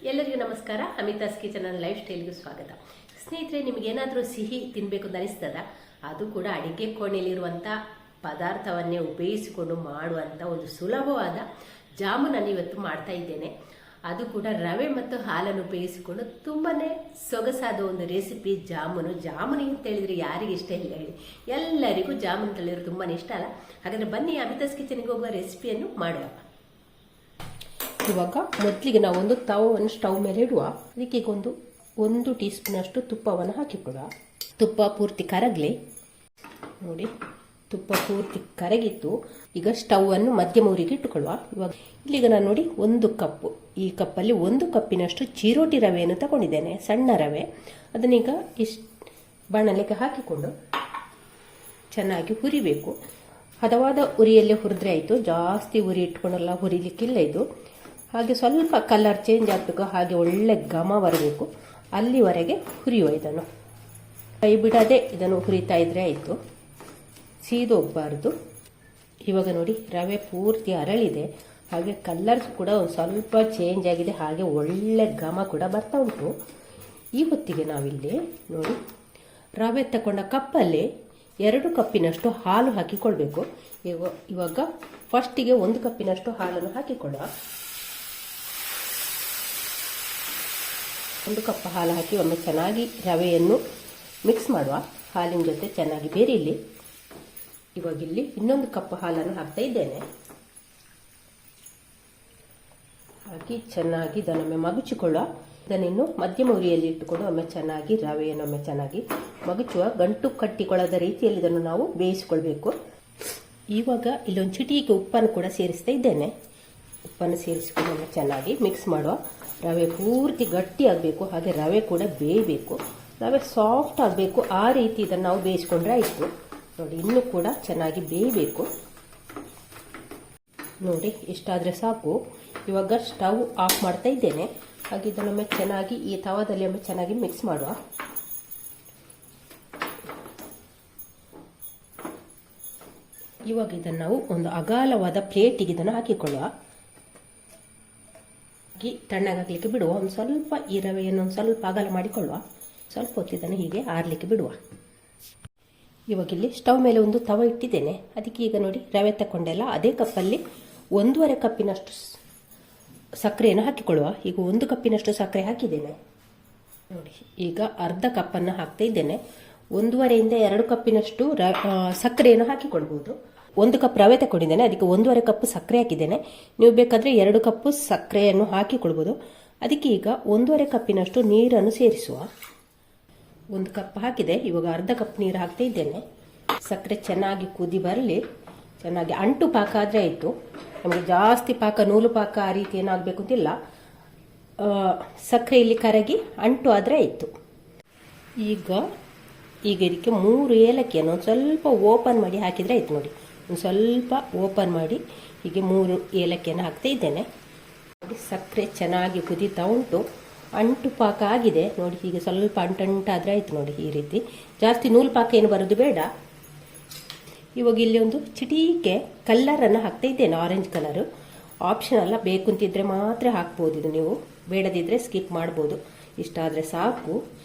ಎಲ್ಲರಿಗೂ ನಮಸ್ಕಾರ. Amitha's kitchen and life ಸ್ಟೈಲ್ಗೆ ಸ್ವಾಗತ. ಸ್ನೇಹಿತರೆ, ನಿಮಗೇನಾದರೂ ಸಿಹಿ ತಿನ್ನಬೇಕು ಅಂತ ಅನಿಸ್ತದ? ಅದು ಕೂಡ ಅಡಿಗೆ ಕೋಣೆಯಲ್ಲಿರುವಂಥ ಪದಾರ್ಥವನ್ನೇ ಉಪಯೋಗಿಸಿಕೊಂಡು ಮಾಡುವಂಥ ಒಂದು ಸುಲಭವಾದ ಜಾಮೂನನ್ನು ಇವತ್ತು ಮಾಡ್ತಾ ಇದ್ದೇನೆ. ಅದು ಕೂಡ ರವೆ ಮತ್ತು ಹಾಲನ್ನು ಉಪಯೋಗಿಸಿಕೊಂಡು ತುಂಬಾ ಸೊಗಸಾದ ಒಂದು ರೆಸಿಪಿ ಜಾಮೂನು. ಅಂತ ಹೇಳಿದ್ರೆ ಯಾರಿಗೆ ಇಷ್ಟ ಇಲ್ಲ ಹೇಳಿ? ಎಲ್ಲರಿಗೂ ಜಾಮೂನು ತಳಿದ್ರು ತುಂಬಾ ಇಷ್ಟ ಅಲ್ಲ? ಹಾಗಾದ್ರೆ ಬನ್ನಿ ಅಮಿತಾಸ್ ಕಿಚನ್ಗೆ ಹೋಗುವ ರೆಸಿಪಿಯನ್ನು ಮಾಡುವ. ಇವಾಗ ಮೊದಲಿಗೆ ನಾವು ಒಂದು ತವವನ್ನು ಸ್ಟವ್ ಮೇಲೆ ಇಡುವ. ಅದಕ್ಕೆ ಒಂದು ಟೀ ಸ್ಪೂನ್ ಅಷ್ಟು ತುಪ್ಪವನ್ನು ಹಾಕಿಕೊಡುವ. ತುಪ್ಪ ಪೂರ್ತಿ ಕರಗಲಿ. ನೋಡಿ, ತುಪ್ಪ ಪೂರ್ತಿ ಕರಗಿತ್ತು. ಈಗ ಸ್ಟವ್ ಅನ್ನು ಮಧ್ಯಮ ಉರಿಗೆ ಇಟ್ಟುಕೊಳ್ಳುವ. ಇವಾಗ ಇಲ್ಲಿಗ ನಾನು ನೋಡಿ ಒಂದು ಕಪ್ಪು, ಈ ಕಪ್ಪಲ್ಲಿ ಒಂದು ಕಪ್ಪಿನಷ್ಟು ಚಿರೋಟಿ ರವೆಯನ್ನು ತಗೊಂಡಿದ್ದೇನೆ, ಸಣ್ಣ ರವೆ. ಅದನ್ನೀಗ ಬಾಣಲೆಗೆ ಹಾಕಿಕೊಂಡು ಚೆನ್ನಾಗಿ ಹುರಿಬೇಕು. ಹದವಾದ ಉರಿಯಲ್ಲೇ ಹುರಿದ್ರೆ ಆಯಿತು, ಜಾಸ್ತಿ ಉರಿ ಇಟ್ಕೊಂಡೆಲ್ಲ ಹುರಿಲಿಕ್ಕಿಲ್ಲ ಇದು. ಹಾಗೆ ಸ್ವಲ್ಪ ಕಲರ್ ಚೇಂಜ್ ಆಗಬೇಕು, ಹಾಗೆ ಒಳ್ಳೆ ಘಮ ಬರಬೇಕು, ಅಲ್ಲಿವರೆಗೆ ಹುರಿಯುವ. ಇದನ್ನು ಕೈ ಬಿಡದೆ ಇದನ್ನು ಹುರಿತಾ ಇದ್ರೆ ಆಯಿತು, ಸೀದೋಗಬಾರ್ದು. ಇವಾಗ ನೋಡಿ, ರವೆ ಪೂರ್ತಿ ಅರಳಿದೆ, ಹಾಗೆ ಕಲರ್ ಕೂಡ ಒಂದು ಸ್ವಲ್ಪ ಚೇಂಜ್ ಆಗಿದೆ, ಹಾಗೆ ಒಳ್ಳೆ ಘಮ ಕೂಡ ಬರ್ತಾ ಉಂಟು. ಈ ಹೊತ್ತಿಗೆ ನಾವಿಲ್ಲಿ ನೋಡಿ, ರವೆ ತಗೊಂಡ ಕಪ್ಪಲ್ಲಿ 2 ಕಪ್ಪಿನಷ್ಟು ಹಾಲು ಹಾಕಿಕೊಳ್ಬೇಕು. ಇವಾಗ ಫಸ್ಟಿಗೆ 1 ಕಪ್ಪಿನಷ್ಟು ಹಾಲನ್ನು ಹಾಕಿಕೊಳ್ಳುವ. 1 ಕಪ್ ಹಾಲು ಹಾಕಿ ಒಮ್ಮೆ ಚೆನ್ನಾಗಿ ರವೆಯನ್ನು ಮಿಕ್ಸ್ ಮಾಡುವ. ಹಾಲಿನ ಜೊತೆ ಚೆನ್ನಾಗಿ ಬೇರಿಲಿ. ಇವಾಗ ಇಲ್ಲಿ ಇನ್ನೊಂದು ಕಪ್ ಹಾಲನ್ನು ಹಾಕ್ತಾ ಇದ್ದೇನೆ. ಹಾಕಿ ಚೆನ್ನಾಗಿ ಇದನ್ನೊಮ್ಮೆ ಮಗುಚಿಕೊಳ್ಳುವ. ಇದನ್ನಿನ್ನು ಮಧ್ಯಮ ಉರಿಯಲ್ಲಿ ಇಟ್ಟುಕೊಂಡು ಒಮ್ಮೆ ಚೆನ್ನಾಗಿ ರವೆಯನ್ನು ಒಮ್ಮೆ ಚೆನ್ನಾಗಿ ಮಗುಚುವ. ಗಂಟು ಕಟ್ಟಿಕೊಳ್ಳದ ರೀತಿಯಲ್ಲಿ ಇದನ್ನು ನಾವು ಬೇಯಿಸಿಕೊಳ್ಬೇಕು. ಇವಾಗ ಇಲ್ಲೊಂದು ಚಿಟಿಕೆ ಉಪ್ಪನ್ನು ಕೂಡ ಸೇರಿಸ್ತಾ ಇದ್ದೇನೆ. ಉಪ್ಪನ್ನು ಸೇರಿಸಿಕೊಂಡು ಒಮ್ಮೆ ಚೆನ್ನಾಗಿ ಮಿಕ್ಸ್ ಮಾಡುವ. ರವೆ ಪೂರ್ತಿ ಗಟ್ಟಿ ಆಗಬೇಕು, ಹಾಗೆ ರವೆ ಕೂಡ ಬೇಯಬೇಕು, ರವೆ ಸಾಫ್ಟ್ ಆಗಬೇಕು. ಆ ರೀತಿ ಇದನ್ನು ನಾವು ಬೇಯಿಸ್ಕೊಂಡ್ರೆ ಆಯಿತು. ನೋಡಿ, ಇನ್ನೂ ಕೂಡ ಚೆನ್ನಾಗಿ ಬೇಯಬೇಕು. ನೋಡಿ, ಇಷ್ಟಾದರೆ ಸಾಕು. ಇವಾಗ ಸ್ಟವ್ ಆಫ್ ಮಾಡ್ತಾ ಇದ್ದೇನೆ. ಹಾಗೆ ಇದನ್ನೊಮ್ಮೆ ಚೆನ್ನಾಗಿ ಈ ತವಾದಲ್ಲಿ ಒಮ್ಮೆ ಚೆನ್ನಾಗಿ ಮಿಕ್ಸ್ ಮಾಡುವ. ಇವಾಗ ಇದನ್ನು ನಾವು ಒಂದು ಅಗಾಲವಾದ ಪ್ಲೇಟಿಗೆ ಇದನ್ನು ಹಾಕಿಕೊಳ್ಳುವ. ತಣ್ಣಗಾಗಲಿಕ್ಕೆ ಬಿಡುವ. ಒಂದು ಸ್ವಲ್ಪ ಈ ರವೆಯನ್ನು ಒಂದು ಸ್ವಲ್ಪ ಅಗಲ ಮಾಡಿಕೊಳ್ಳುವ. ಸ್ವಲ್ಪ ಹೊತ್ತು ಇದನ್ನು ಹೀಗೆ ಆರಲಿಕ್ಕೆ ಬಿಡುವ. ಇವಾಗ ಇಲ್ಲಿ ಸ್ಟವ್ ಮೇಲೆ ಒಂದು ತವ ಇಟ್ಟಿದ್ದೇನೆ. ಅದಕ್ಕೆ ಈಗ ನೋಡಿ, ರವೆ ತಗೊಂಡೆಲ್ಲ ಅದೇ ಕಪ್ಪಲ್ಲಿ 1.5 ಕಪ್ಪಿನಷ್ಟು ಸಕ್ಕರೆಯನ್ನು ಹಾಕಿಕೊಳ್ಳುವ. ಈಗ 1 ಕಪ್ಪಿನಷ್ಟು ಸಕ್ಕರೆ ಹಾಕಿದ್ದೇನೆ. ನೋಡಿ, ಈಗ ಅರ್ಧ ಕಪ್ಪನ್ನು ಹಾಕ್ತಾ ಇದ್ದೇನೆ. 1.5ರಿಂದ 2 ಕಪ್ಪಿನಷ್ಟು ಸಕ್ಕರೆಯನ್ನು ಹಾಕಿಕೊಳ್ಬಹುದು. 1 ಕಪ್ ರವೆ ತಗೊಂಡಿದ್ದೇನೆ, ಅದಕ್ಕೆ 1.5 ಕಪ್ ಸಕ್ಕರೆ ಹಾಕಿದ್ದೇನೆ. ನೀವು ಬೇಕಾದರೆ 2 ಕಪ್ ಸಕ್ಕರೆಯನ್ನು ಹಾಕಿಕೊಳ್ಬೋದು. ಅದಕ್ಕೆ ಈಗ 1.5 ಕಪ್ಪಿನಷ್ಟು ನೀರನ್ನು ಸೇರಿಸುವ. 1 ಕಪ್ ಹಾಕಿದೆ. ಇವಾಗ ಅರ್ಧ ಕಪ್ ನೀರು ಹಾಕ್ತಾ ಇದ್ದೇನೆ. ಸಕ್ಕರೆ ಚೆನ್ನಾಗಿ ಕುದಿ ಬರಲಿ. ಚೆನ್ನಾಗಿ ಅಂಟು ಪಾಕ ಆದರೆ ಆಯಿತು. ನಮಗೆ ಜಾಸ್ತಿ ಪಾಕ, ನೂಲು ಪಾಕ ಆ ರೀತಿ ಏನಾಗಬೇಕು ಅಂತಿಲ್ಲ. ಸಕ್ಕರೆ ಇಲ್ಲಿ ಕರಗಿ ಅಂಟು ಆದರೆ ಆಯಿತು. ಈಗ ಇದಕ್ಕೆ 3 ಏಲಕ್ಕಿಯನ್ನು ಒಂದು ಸ್ವಲ್ಪ ಓಪನ್ ಮಾಡಿ ಹಾಕಿದರೆ ಆಯಿತು. ನೋಡಿ, ಒಂದು ಸ್ವಲ್ಪ ಓಪನ್ ಮಾಡಿ ಹೀಗೆ 3 ಏಲಕ್ಕಿಯನ್ನು ಹಾಕ್ತಾ ಇದ್ದೇನೆ. ನೋಡಿ, ಸಕ್ಕರೆ ಚೆನ್ನಾಗಿ ಕುದೀತಾ ಉಂಟು, ಅಂಟು ಪಾಕ ಆಗಿದೆ. ನೋಡಿ, ಹೀಗೆ ಸ್ವಲ್ಪ ಅಂಟಾದರೆ ಆಯಿತು. ನೋಡಿ, ಈ ರೀತಿ ಜಾಸ್ತಿ ನೂಲು ಪಾಕ ಏನು ಬರೋದು ಬೇಡ. ಇವಾಗ ಇಲ್ಲಿ ಒಂದು ಚಿಟಿಕೆ ಕಲ್ಲರನ್ನು ಹಾಕ್ತಾ ಇದ್ದೇನೆ, ಆರೆಂಜ್ ಕಲರು. ಆಪ್ಷನ್ ಅಲ್ಲ, ಬೇಕು ಅಂತಿದ್ರೆ ಮಾತ್ರ ಹಾಕ್ಬೋದು. ಇದು ನೀವು ಬೇಡದಿದ್ರೆ ಸ್ಕಿಪ್ ಮಾಡ್ಬೋದು. ಇಷ್ಟ ಆದರೆ ಸಾಕು.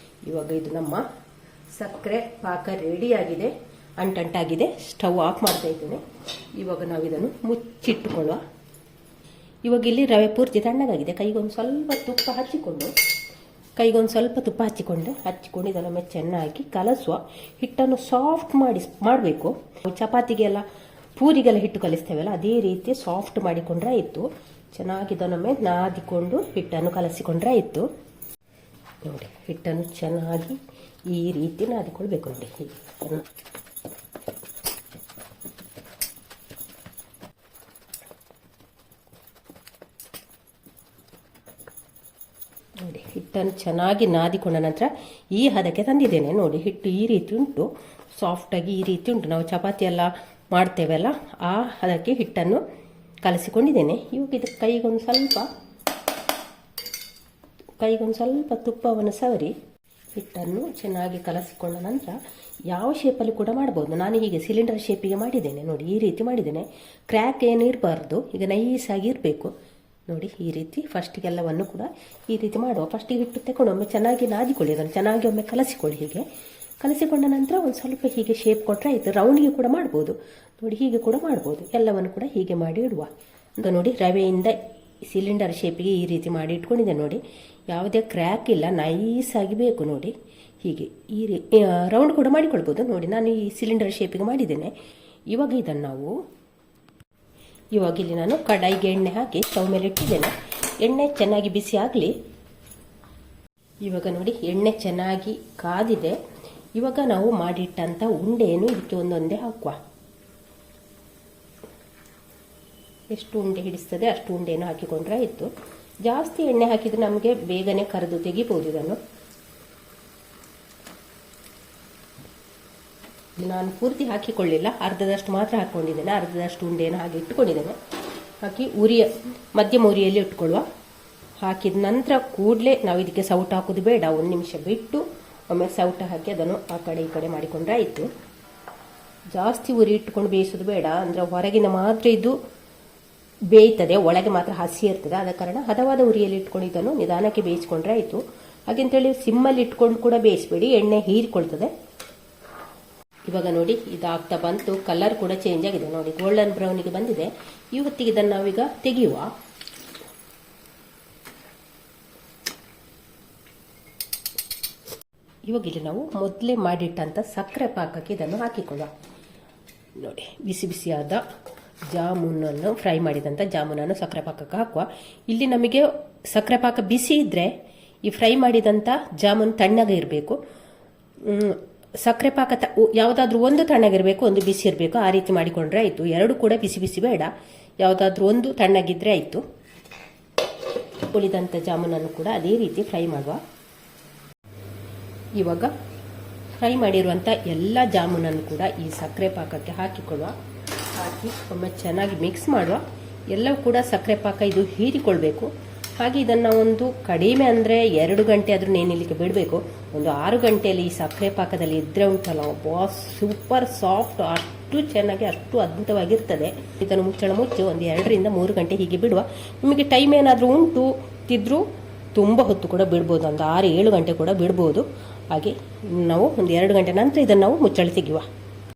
ಇವಾಗ ಇದು ನಮ್ಮ ಸಕ್ಕರೆ ಪಾಕ ರೆಡಿಯಾಗಿದೆ, ಅಂಟಾಗಿದೆ. ಸ್ಟವ್ ಆಫ್ ಮಾಡ್ತಾ ಇದ್ದೇನೆ. ಇವಾಗ ನಾವು ಇದನ್ನು ಮುಚ್ಚಿಟ್ಟುಕೊಳ್ಳುವ. ಇವಾಗ ಇಲ್ಲಿ ರವೆ ಪೂರ್ತಿ ತಣ್ಣಗಾಗಿದೆ. ಕೈಗೊಂದು ಸ್ವಲ್ಪ ತುಪ್ಪ ಹಚ್ಚಿಕೊಂಡು ಇದನ್ನು ಚೆನ್ನಾಗಿ ಕಲಸುವ. ಹಿಟ್ಟನ್ನು ಸಾಫ್ಟ್ ಮಾಡಬೇಕು. ಚಪಾತಿಗೆಲ್ಲ ಪೂರಿಗೆಲ್ಲ ಹಿಟ್ಟು ಕಲಿಸ್ತೇವಲ್ಲ, ಅದೇ ರೀತಿ ಸಾಫ್ಟ್ ಮಾಡಿಕೊಂಡ್ರೆ ಆಯಿತು. ಚೆನ್ನಾಗಿ ಇದನ್ನೊಮ್ಮೆ ನಾದಿಕೊಂಡು ಹಿಟ್ಟನ್ನು ಕಲಸಿಕೊಂಡ್ರೆ ಆಯಿತು. ನೋಡಿ, ಹಿಟ್ಟನ್ನು ಚೆನ್ನಾಗಿ ಈ ರೀತಿ ನಾದಿಕೊಳ್ಬೇಕು. ನೋಡಿ, ನೋಡಿ, ಹಿಟ್ಟನ್ನು ಚೆನ್ನಾಗಿ ನಾದಿಕೊಂಡ ನಂತರ ಈ ಹದಕ್ಕೆ ತಂದಿದ್ದೇನೆ. ನೋಡಿ, ಹಿಟ್ಟು ಈ ರೀತಿ ಉಂಟು, ಸಾಫ್ಟಾಗಿ ಈ ರೀತಿ ಉಂಟು. ನಾವು ಚಪಾತಿ ಎಲ್ಲ ಮಾಡ್ತೇವಲ್ಲ, ಆ ಹದಕ್ಕೆ ಹಿಟ್ಟನ್ನು ಕಲಸಿಕೊಂಡಿದ್ದೇನೆ. ಇವಾಗ ಇದಕ್ಕೆ ಕೈಗೊಂದು ಸ್ವಲ್ಪ ತುಪ್ಪವನ್ನು ಸವರಿ ಹಿಟ್ಟನ್ನು ಚೆನ್ನಾಗಿ ಕಲಸಿಕೊಂಡ ನಂತರ ಯಾವ ಶೇಪಲ್ಲಿ ಕೂಡ ಮಾಡ್ಬೋದು. ನಾನು ಹೀಗೆ ಸಿಲಿಂಡರ್ ಶೇಪಿಗೆ ಮಾಡಿದ್ದೇನೆ. ನೋಡಿ, ಈ ರೀತಿ ಮಾಡಿದ್ದೇನೆ. ಕ್ರ್ಯಾಕ್ ಏನು ಇರಬಾರ್ದು, ಈಗ ನೈಸಾಗಿ ಇರಬೇಕು. ನೋಡಿ ಈ ರೀತಿ ಫಸ್ಟಿಗೆಲ್ಲವನ್ನು ಕೂಡ ಈ ರೀತಿ ಮಾಡುವ. ಫಸ್ಟಿಗೆ ಹಿಟ್ಟು ತಗೊಂಡು ಒಮ್ಮೆ ಚೆನ್ನಾಗಿ ನಾದಿಕೊಳ್ಳಿ, ಅದನ್ನು ಚೆನ್ನಾಗಿ ಒಮ್ಮೆ ಕಲಸಿಕೊಳ್ಳಿ. ಹೀಗೆ ಕಲಸಿಕೊಂಡ ನಂತರ ಒಂದು ಸ್ವಲ್ಪ ಹೀಗೆ ಶೇಪ್ ಕೊಟ್ಟರೆ ಆಯಿತು. ರೌಂಡಿಗೆ ಕೂಡ ಮಾಡ್ಬೋದು ನೋಡಿ, ಹೀಗೆ ಕೂಡ ಮಾಡ್ಬೋದು. ಎಲ್ಲವನ್ನು ಕೂಡ ಹೀಗೆ ಮಾಡಿ ಇಡುವ. ಅಂತ ನೋಡಿ ರವೆಯಿಂದ ಸಿಲಿಂಡರ್ ಶೇಪಿಗೆ ಈ ರೀತಿ ಮಾಡಿ ಇಟ್ಕೊಂಡಿದ್ದೆ ನೋಡಿ. ಯಾವುದೇ ಕ್ರ್ಯಾಕ್ ಇಲ್ಲ, ನೈಸಾಗಿ ಬೇಕು ನೋಡಿ. ಹೀಗೆ ರೌಂಡ್ ಕೂಡ ಮಾಡಿಕೊಳ್ಬೋದು ನೋಡಿ. ನಾನು ಈ ಸಿಲಿಂಡರ್ ಶೇಪಿಗೆ ಮಾಡಿದ್ದೇನೆ. ಇವಾಗ ಇದನ್ನು ಇವಾಗ ಇಲ್ಲಿ ನಾನು ಕಡಾಯಿಗೆ ಎಣ್ಣೆ ಹಾಕಿ ಸ್ಟವ್ ಮೇಲೆ ಇಟ್ಟಿದ್ದೇನೆ. ಎಣ್ಣೆ ಚೆನ್ನಾಗಿ ಬಿಸಿ ಆಗಲಿ. ಇವಾಗ ನೋಡಿ ಎಣ್ಣೆ ಚೆನ್ನಾಗಿ ಕಾದಿದೆ. ಇವಾಗ ನಾವು ಮಾಡಿಟ್ಟಂಥ ಉಂಡೆಯನ್ನು ಇದಕ್ಕೆ ಒಂದೊಂದೇ ಹಾಕುವ. ಎಷ್ಟು ಉಂಡೆ ಹಿಡಿಸ್ತದೆ ಅಷ್ಟು ಉಂಡೆಯನ್ನು ಹಾಕಿಕೊಂಡ್ರೆ ಆಯಿತು. ಜಾಸ್ತಿ ಎಣ್ಣೆ ಹಾಕಿದರೆ ನಮಗೆ ಬೇಗನೆ ಕರೆದು ತೆಗಿಬೋದು. ಇದನ್ನು ನಾನು ಪೂರ್ತಿ ಹಾಕಿಕೊಳ್ಳಿಲ್ಲ, ಅರ್ಧದಷ್ಟು ಮಾತ್ರ ಹಾಕ್ಕೊಂಡಿದ್ದೇನೆ. ಅರ್ಧದಷ್ಟು ಉಂಡೆಯನ್ನು ಹಾಗೆ ಇಟ್ಟುಕೊಂಡಿದ್ದೇನೆ. ಹಾಕಿ ಮಧ್ಯಮ ಉರಿಯಲ್ಲಿ ಇಟ್ಕೊಳ್ಳುವ. ಹಾಕಿದ ನಂತರ ಕೂಡಲೇ ನಾವು ಇದಕ್ಕೆ ಸೌಟ ಹಾಕೋದು ಬೇಡ. 1 ನಿಮಿಷ ಬಿಟ್ಟು ಒಮ್ಮೆ ಸೌಟ ಹಾಕಿ ಅದನ್ನು ಆ ಕಡೆ ಈ ಕಡೆ ಮಾಡಿಕೊಂಡ್ರೆ ಆಯಿತು. ಜಾಸ್ತಿ ಉರಿ ಇಟ್ಕೊಂಡು ಬೇಯಿಸೋದು ಬೇಡ, ಅಂದರೆ ಹೊರಗಿನ ಮಾತ್ರ ಇದು ಬೇಯ್ತದೆ, ಒಳಗೆ ಮಾತ್ರ ಹಸಿ ಇರ್ತದೆ. ಆದ ಕಾರಣ ಹದವಾದ ಉರಿಯಲ್ಲಿ ಇಟ್ಕೊಂಡು ಇದನ್ನು ನಿಧಾನಕ್ಕೆ ಬೇಯಿಸ್ಕೊಂಡ್ರೆ ಆಯಿತು. ಹಾಗೆಂತೇಳಿ ಸಿಮ್ಮಲ್ಲಿ ಇಟ್ಕೊಂಡು ಕೂಡ ಬೇಯಿಸಬೇಡಿ, ಎಣ್ಣೆ ಹೀರಿಕೊಳ್ತದೆ. ಇವಾಗ ನೋಡಿ ಇದಾಗ್ತಾ ಬಂತು, ಕಲರ್ ಕೂಡ ಚೇಂಜ್ ಆಗಿದೆ ನೋಡಿ, ಗೋಲ್ಡನ್ ಬ್ರೌನಿಗೆ ಬಂದಿದೆ. ಇವತ್ತಿಗೆ ಇದನ್ನು ನಾವೀಗ ತೆಗೆಯುವ. ಇವಾಗ ಇಲ್ಲಿ ನಾವು ಮೊದಲೇ ಮಾಡಿಟ್ಟಂಥ ಸಕ್ಕರೆ ಪಾಕಕ್ಕೆ ಇದನ್ನು ಹಾಕಿಕೊಳ್ಳುವ. ನೋಡಿ ಬಿಸಿ ಬಿಸಿಯಾದ ಜಾಮೂನನ್ನು, ಫ್ರೈ ಮಾಡಿದಂಥ ಜಾಮೂನನ್ನು ಸಕ್ಕರೆ ಪಾಕಕ್ಕೆ ಹಾಕುವ. ಇಲ್ಲಿ ನಮಗೆ ಸಕ್ಕರೆ ಪಾಕ ಬಿಸಿ ಇದ್ದರೆ ಈ ಫ್ರೈ ಮಾಡಿದಂಥ ಜಾಮೂನು ತಣ್ಣಗೆ ಇರಬೇಕು. ಸಕ್ಕರೆ ಪಾಕ ಯಾವುದಾದ್ರೂ ಒಂದು ತಣ್ಣಗಿರಬೇಕು, ಒಂದು ಬಿಸಿ ಇರಬೇಕು. ಆ ರೀತಿ ಮಾಡಿಕೊಂಡ್ರೆ ಆಯಿತು. ಎರಡು ಕೂಡ ಬಿಸಿ ಬಿಸಿ ಬೇಡ, ಯಾವುದಾದ್ರೂ ಒಂದು ತಣ್ಣಗಿದ್ರೆ ಆಯಿತು. ಉಳಿದಂಥ ಜಾಮೂನನ್ನು ಕೂಡ ಅದೇ ರೀತಿ ಫ್ರೈ ಮಾಡುವ. ಇವಾಗ ಫ್ರೈ ಮಾಡಿರುವಂಥ ಎಲ್ಲ ಜಾಮೂನನ್ನು ಕೂಡ ಈ ಸಕ್ಕರೆ ಪಾಕಕ್ಕೆ ಹಾಕಿಕೊಳ್ಳುವ. ಹಾಕಿ ಒಮ್ಮೆ ಚೆನ್ನಾಗಿ ಮಿಕ್ಸ್ ಮಾಡುವ. ಎಲ್ಲವೂ ಕೂಡ ಸಕ್ಕರೆ ಪಾಕ ಇದು ಹೀರಿಕೊಳ್ಬೇಕು. ಹಾಗೆ ಇದನ್ನು ಒಂದು ಕಡಿಮೆ ಅಂದರೆ 2 ಗಂಟೆ ಆದರೂ ನೆನೆಯಲಿಕ್ಕೆ ಬಿಡಬೇಕು. ಒಂದು 6 ಗಂಟೆಯಲ್ಲಿ ಈ ಸಕ್ಕರೆ ಪಾಕದಲ್ಲಿ ಇದ್ರೆ ಉಂಟಲ್ಲ ಬಾಸ್, ಸೂಪರ್ ಸಾಫ್ಟ್, ಅಷ್ಟು ಚೆನ್ನಾಗಿ ಅಷ್ಟು ಅದ್ಭುತವಾಗಿರ್ತದೆ. ಇದನ್ನು ಮುಚ್ಚಿ ಒಂದು 2 ರಿಂದ 3 ಗಂಟೆ ಹೀಗೆ ಬಿಡುವ. ನಿಮಗೆ ಟೈಮ್ ಏನಾದರೂ ಉಂಟು ತಿದ್ದರೂ ತುಂಬ ಹೊತ್ತು ಕೂಡ ಬಿಡ್ಬೋದು, ಒಂದು 6-7 ಗಂಟೆ ಕೂಡ ಬಿಡ್ಬೋದು. ಹಾಗೆ ನಾವು ಒಂದು 2 ಗಂಟೆ ನಂತರ ಇದನ್ನು ನಾವು ಮುಚ್ಚಳ ತೆಗೆಯುವ.